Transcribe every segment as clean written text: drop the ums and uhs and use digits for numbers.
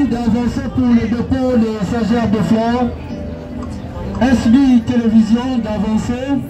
prie d'avancer pour le dépôt des stagiaires de fleurs. SB Télévision d'avancer.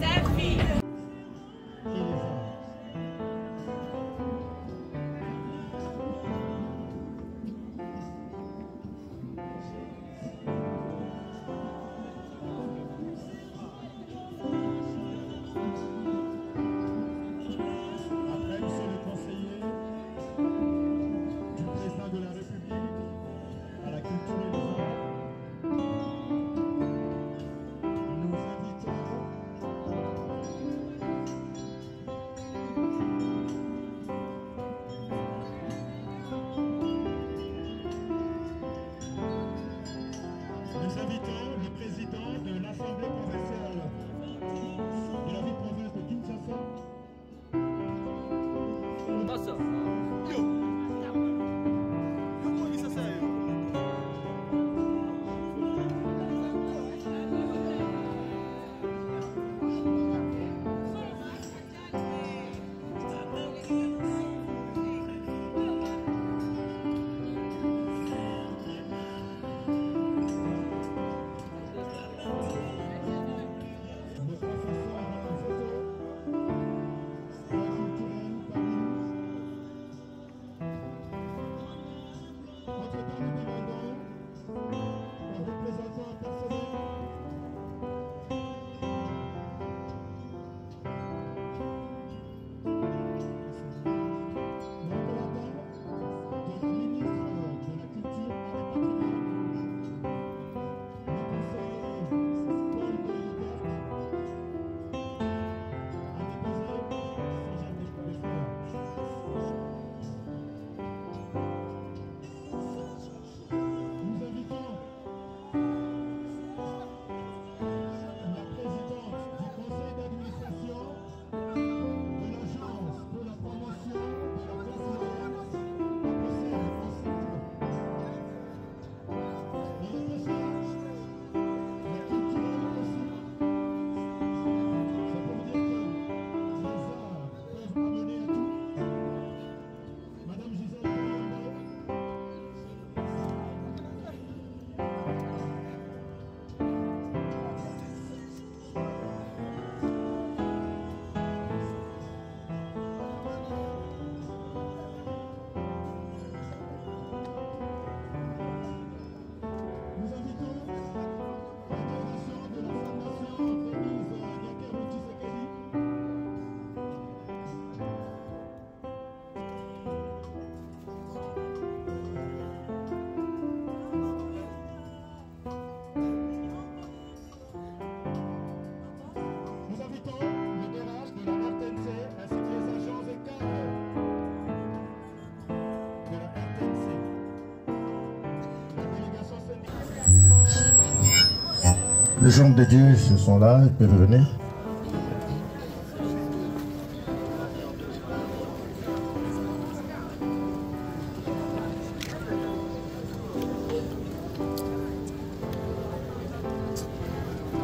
Les hommes de Dieu, ce sont là, ils peuvent venir.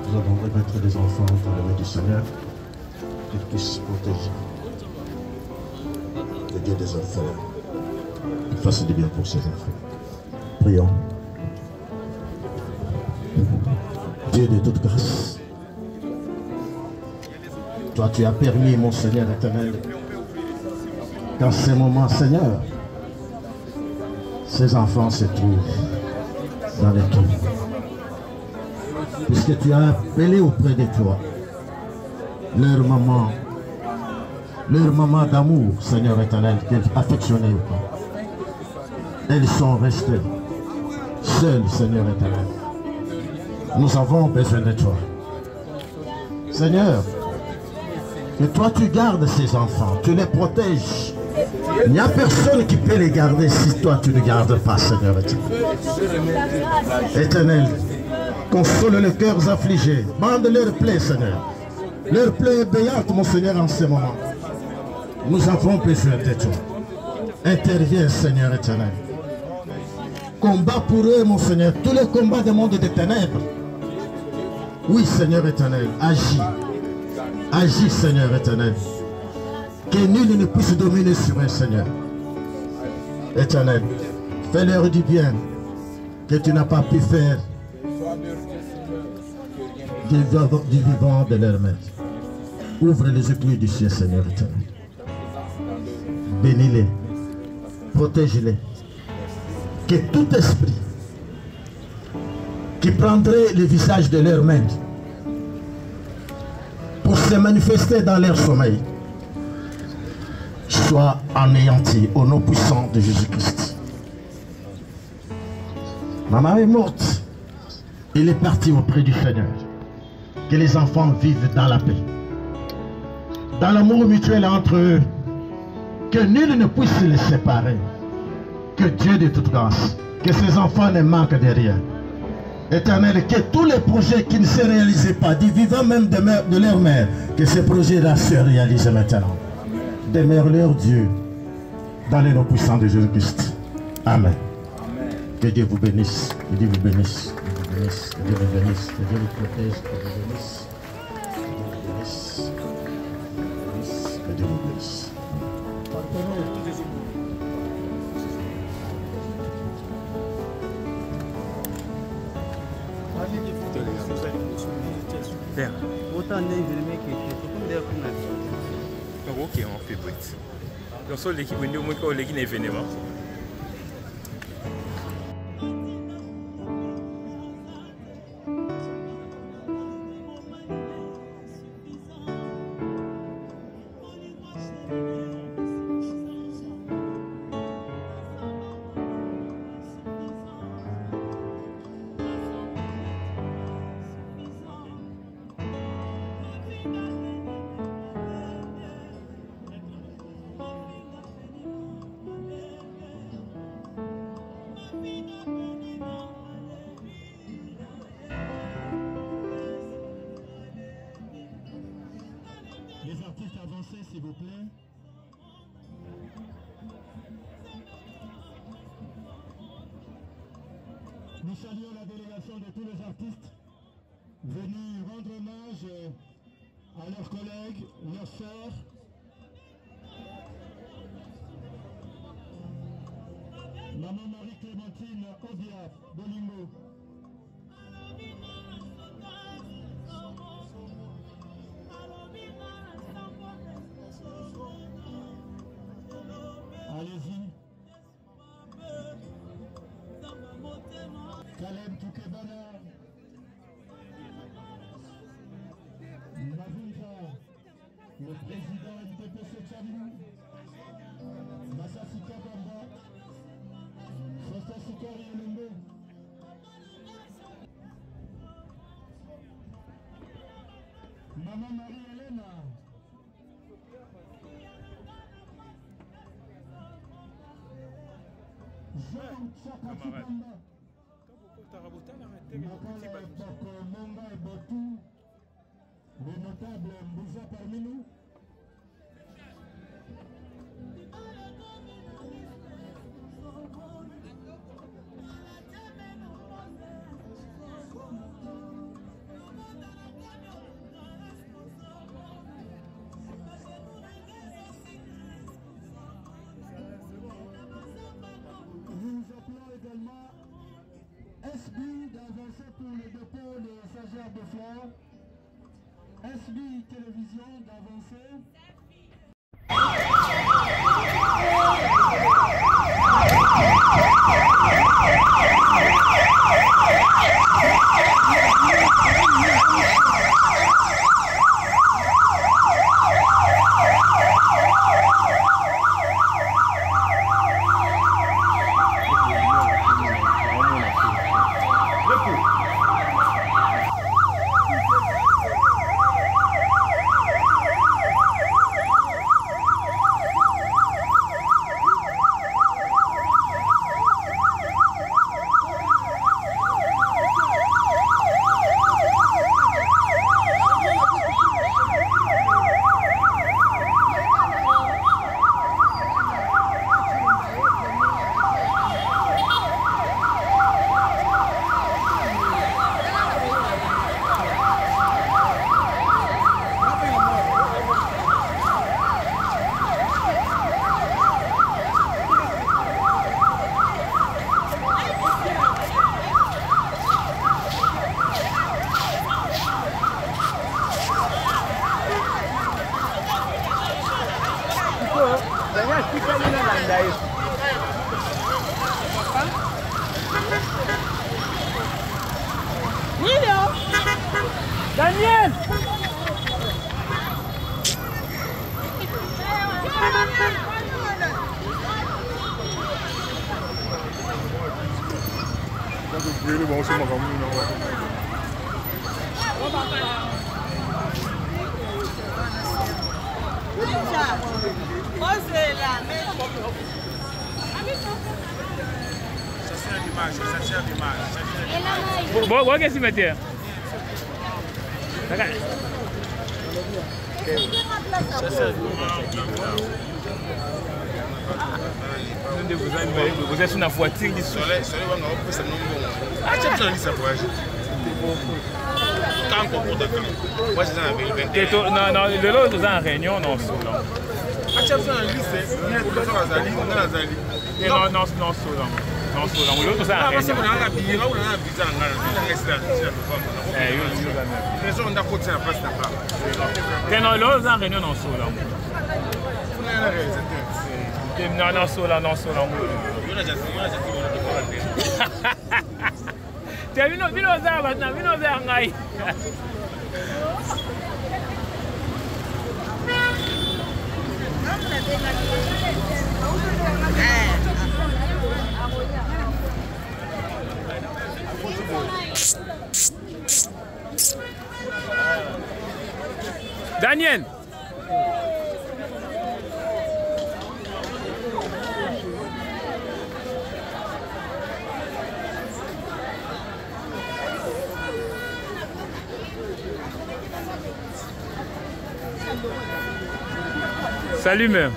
Nous allons remettre les enfants dans les mains du Seigneur, qu'ils puissent protéger le Dieu des enfants. Fasse du bien pour ces enfants. Prions. Dieu de toute grâce, toi tu as permis, mon Seigneur éternel, qu'en ces moments, Seigneur, ces enfants se trouvent dans les tours. Puisque tu as appelé auprès de toi leur maman d'amour, Seigneur éternel, qu'elles affectionnaient ou pas. Elles sont restées seules, Seigneur éternel. Nous avons besoin de toi. Seigneur, que toi tu gardes ces enfants, tu les protèges. Il n'y a personne qui peut les garder si toi tu ne gardes pas, Seigneur éternel. Éternel, console les cœurs affligés, bande leurs plaies, Seigneur. Leur plaie est béante, mon Seigneur, en ce moment. Nous avons besoin de toi. Interviens, Seigneur éternel. Combat pour eux, mon Seigneur, tous les combats du monde des ténèbres. Oui, Seigneur éternel, agis. Agis, Seigneur éternel. Que nul ne puisse dominer sur eux, Seigneur. Éternel, fais-leur du bien. que tu n'as pas pu faire du vivant de leur main. Ouvre les écluses du ciel, Seigneur éternel. Bénis-les, protège-les. Que tout esprit qui prendrait le visage de leurs mains pour se manifester dans leur sommeil soit anéanti au nom puissant de Jésus-Christ. Maman est morte. Elle est partie auprès du Seigneur. Que les enfants vivent dans la paix, dans l'amour mutuel entre eux, que nul ne puisse les séparer. Que Dieu de toute grâce, que ces enfants ne manquent de rien. Éternel, que tous les projets qui ne se réalisaient pas, du vivant même de leur mère, que ces projets-là se réalisent maintenant. Demeure-leur Dieu, dans les noms puissants de Jésus-Christ. Amen. Que Dieu vous bénisse, que Dieu vous bénisse, que Dieu vous bénisse, que Dieu vous bénisse, que Dieu vous protège, que Dieu vous bénisse, que Dieu vous bénisse, que Dieu vous bénisse. Père. Autant d'infirmiers qui étaient comme des ok, on fait petit. Donc, sur l'équipe, on a l'équipe événement. Les artistes avancés, s'il vous plaît. Nous saluons la délégation de tous les artistes venus rendre hommage à leurs collègues, leurs sœurs. Maman Marie-Clémentine Obia Bolingo. Allez-y. Kalem Toukebana. Mavunja, le président MTPC Tchamou. Massassi Kabamba. Fosta Soukori Olumbe. Maman Marie-Hélène. Jean Tchakatibamba. Makala Boko Monga et Botou. Le notable Mbouza parmi nous. Nous appelons également SB d'avancer pour le dépôt des stagiaires de fleurs. SB Télévision d'avancer. Daniel! Bon, qu'est-ce que tu mettais? Vous êtes sur la voiture ici. Non, non, le lot est en réunion, non. Non, l'autre c'est en réunion. Non, l'autre en réunion, non, non, tu as vu nos arbres maintenant, vu nos arbres. Daniel. Salut même.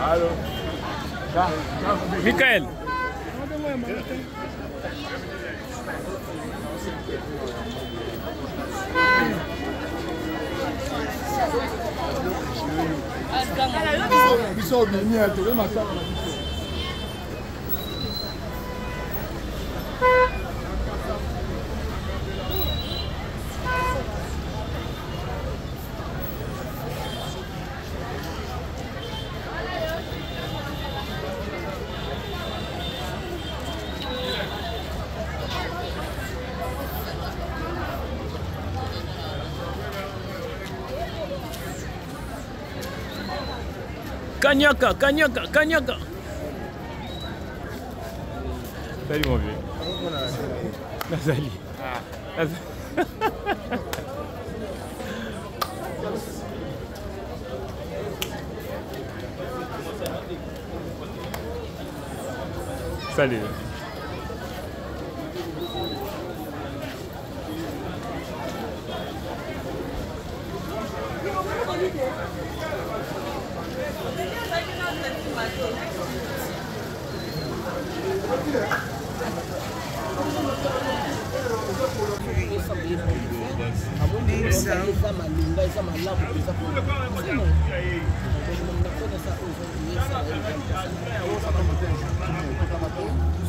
Allô. Michael. Kanyaka. Salut mon vieux. Nazali. Salut.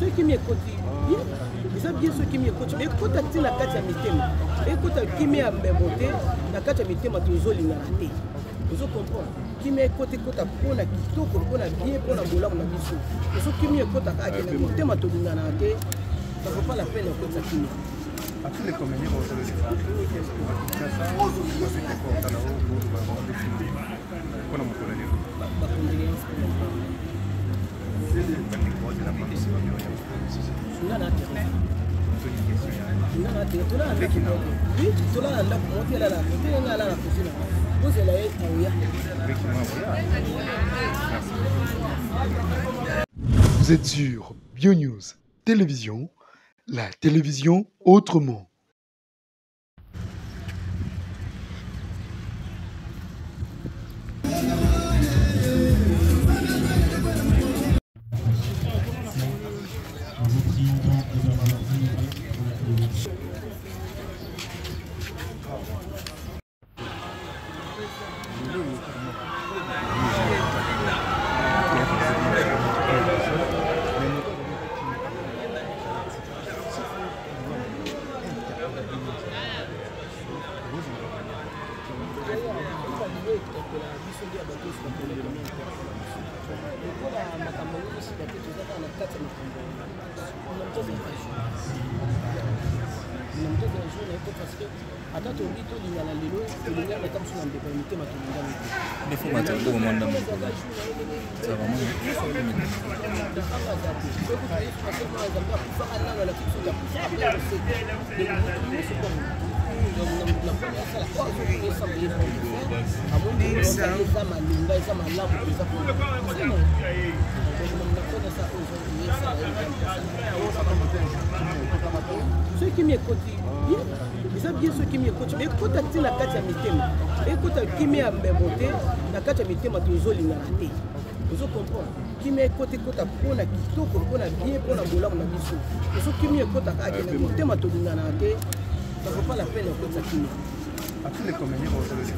Ceux qui m'écoutent bien, ils ont bien ceux qui m'écoutent. Mais écoute, tu la carte à mitema. Écoute, qui m'a monté, la carte à mitema, tu as raté. Vous comprenez? Qui m'écoute, écoute, pour la kitoko, pour la bien, pour la boula, on a dit ça. Ceux qui m'écoutent, à la mitema, tu as raté. Ça ne vaut pas la peine d'écouter ça. À tous les comédiens, on se le dit. Vous êtes sur BioNews Télévision, la télévision autrement. ndio bato sio kwa leo kwa makambo yote sio kitu zaka na kata makambo kuna mtoto wa shule hapo parce hata tobito lingana lelo lingana kama tuna mbeba mitema tulingana des fois matambo mwanda mkubwa ça vraiment ceux qui m'écoutent bien, ils ont bien ceux qui m'écoutent. Mais écoute, tu la carte à mitema. Écoute, qui m'est à m'évoquer, la carte à mitema, tu os l'inarté. Vous comprenez? Qui m'écoute, écoute, pour la kitoko, pour la bien, pour la boula, on a dit ça. Ceux qui m'écoutent, à la mitema, tu l'inarté, ça ne vaut pas la peine d'écouter ça qui m'écoute. Après les comédiens, on se le fait.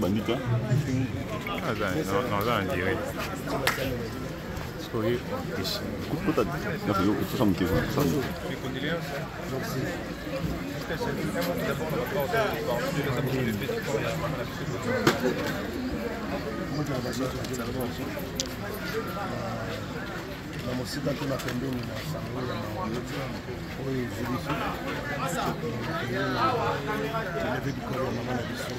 Bandita. Non, ça on dirait. Soyez na mosika tuna pembeni na sango ya mawezo oyo ezilisi televi dikolo ya mama na biso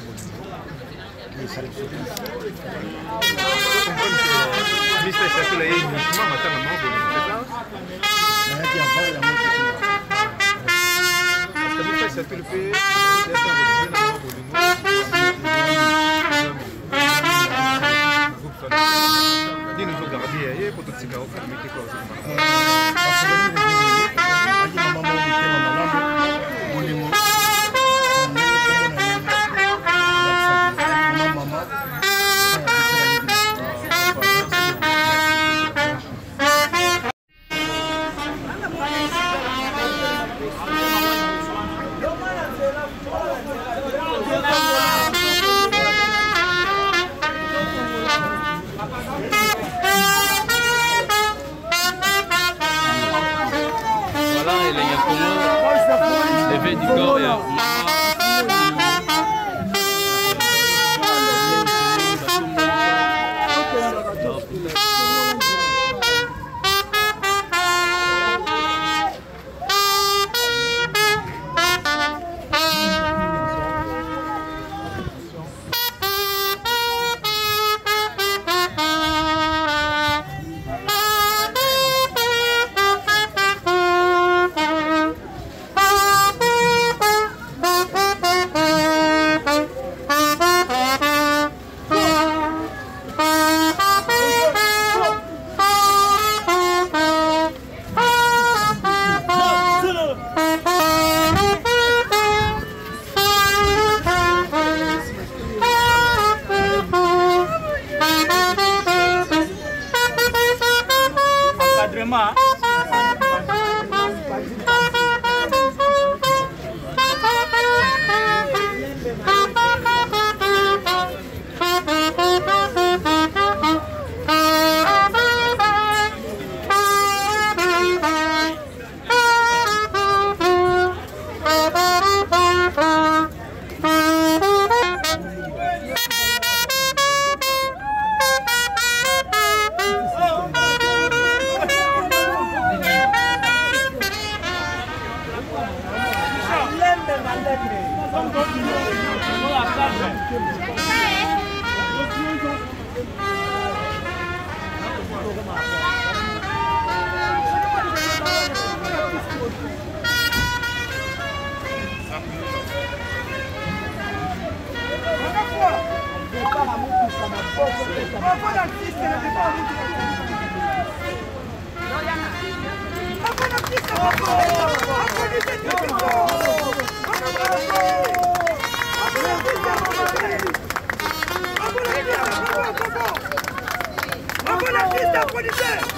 Applaudissez!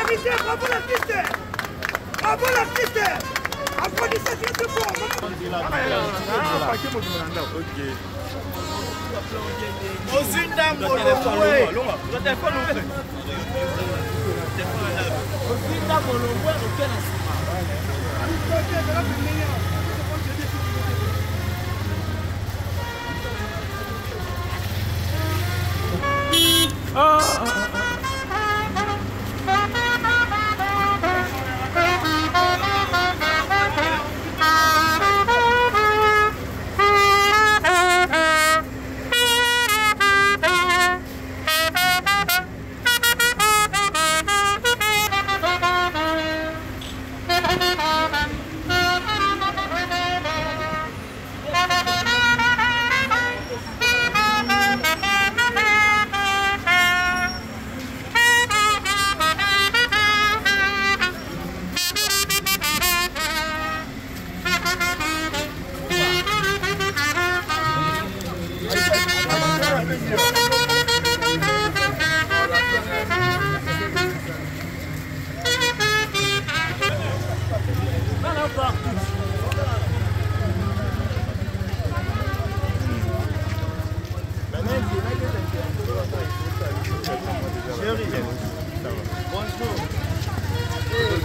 vérité, bravo l'artiste. Bravo l'artiste. Applaudissez très très fort.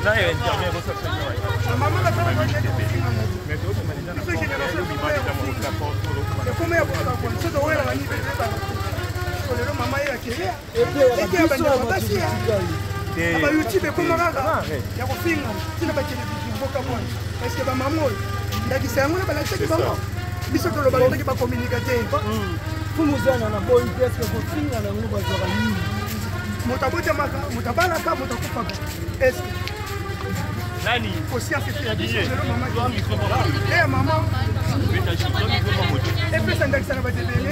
Là, il intervient pour ça. Nani? Conscience et la vie. Eh maman. Et puis ça n'a pas été donné.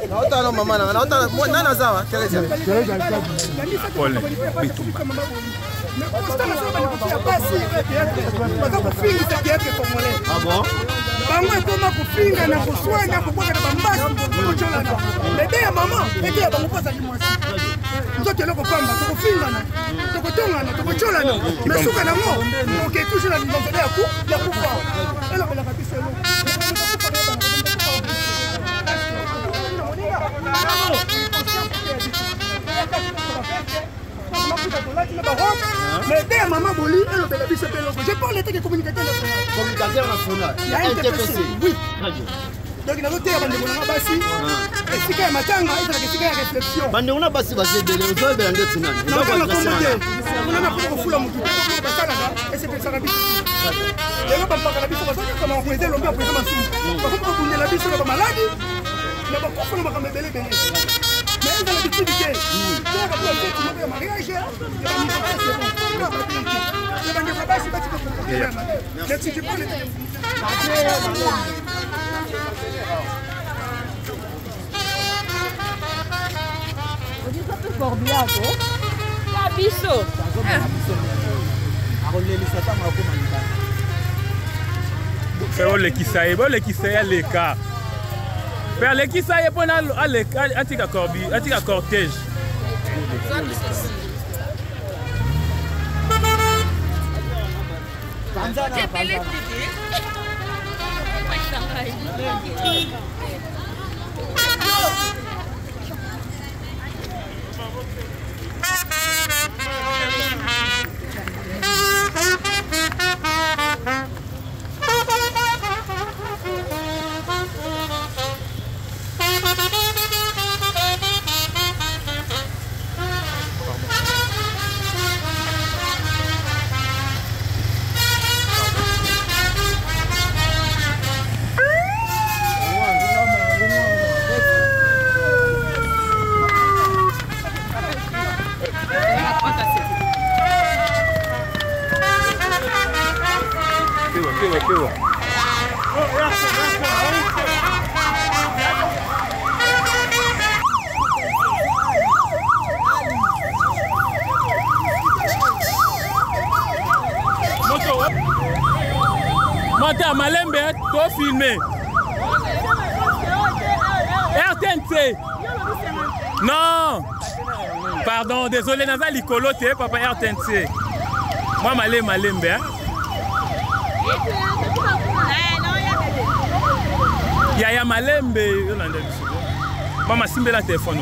Naona mama na naona nana zawa Teresa. Ah bon? Bango ekoma kufinga na kuswanya kubwaka na bambasi kucholana. Bebe ya mama, bebe ya bango poza kimwasi. Nzoto eloko pamba, tukufingana, tukutongana, tukucholana. Mesuka na ngo, oke toujours la dimension ya kufa. Ela bela kabisa elo. Mais dès maman Boli, elle a dit je parle de communicateur national. Il y a un TPC. Oui. Donc il a noté à Bandegona Bassi. Et si il y a matanga, il y a une réflexion. Bandegona Bassi va se déléguer aux autres de Tinan. Non, on a commenté. On a fait un moutou. Et c'est que ça n'a pas et on va pas la bise parce que comment on faisait l'homme après ça machine. Parce qu'on connaît la bise sur la maladie. Mais bon, on va pas belé belé. Mais elle a l'habitude de faire. Tu as fait un mariage. Merci tu prends les on dit ça peut fort bien quoi. La biso. Pero le kisaye, bo le kisaye le ka. Pero le kisaye pon ale atika corbi, atika cortège. commentaire Malembe, toi filmé. RTNC. Non. Pardon, désolé, Naza Likolo, t'es papa RTNC. Moi, Malembe. Yaya Malembe. Maman, simbe la téléphone.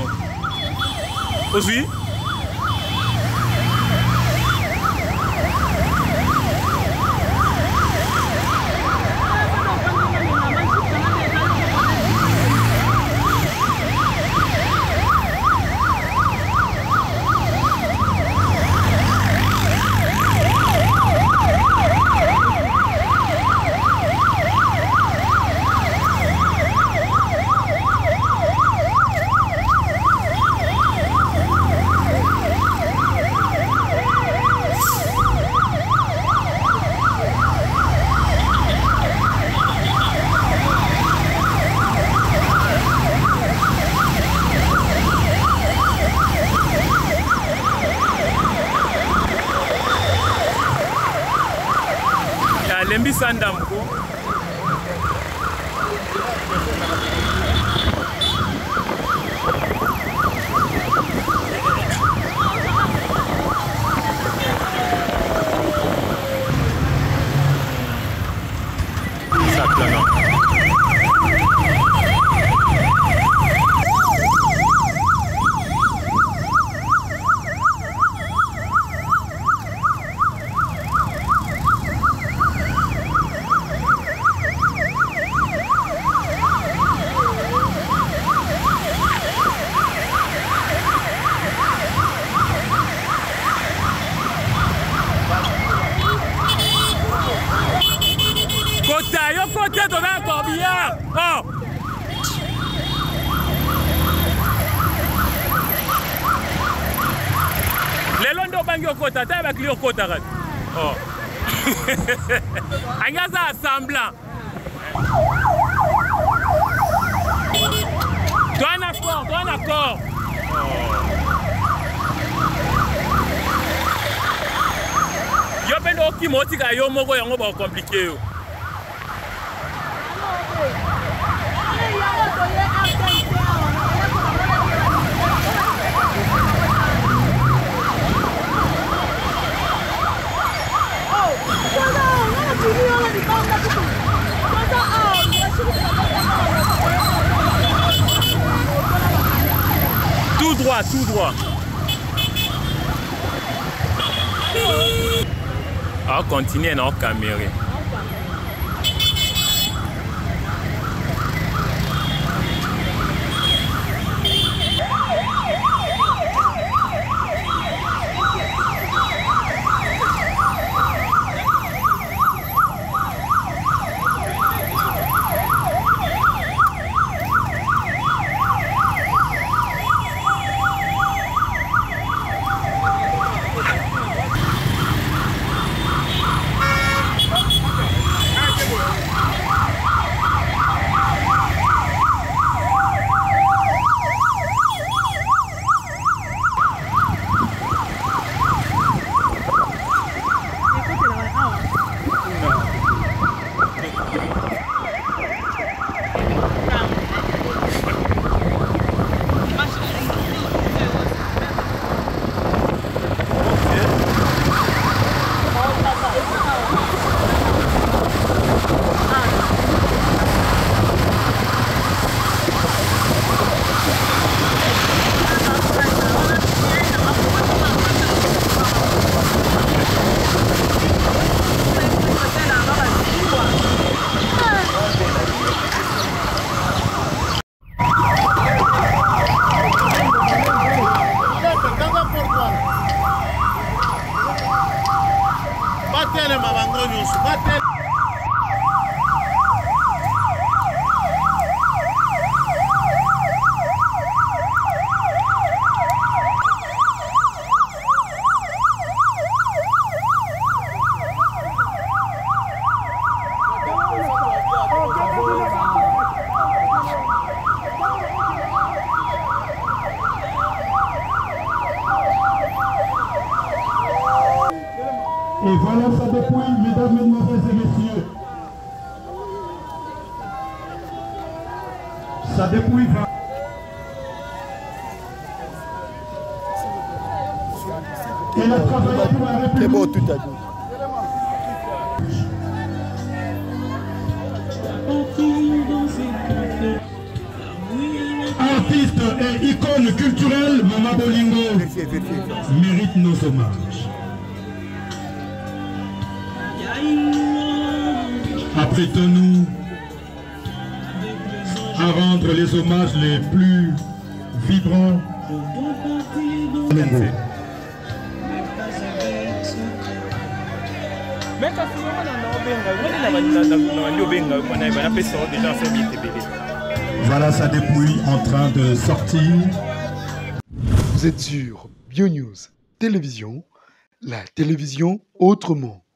Aussi. Lembi Sandamko. Ça plana. Côté de la corbillard. Oh. Les londo bangi au côté, t'as avec lui au côté. Oh. Agaza assemblant. Toi un accord. Yo pendo ki moti ka yo moko yango ba compliqué yo. Tout droit. On continue dans la caméra. Et voilà sa dépouille, mesdames, mesdemoiselles et messieurs. sa dépouille va. Elle a travaillé pour la République. C'est beau tout à coup. Artiste et icône culturelle, Mama Bolingo mérite nos hommages. Apprêtons-nous à rendre les hommages les plus vibrants. Voilà sa dépouille en train de sortir. Vous êtes sur BioNews Télévision, la télévision autrement.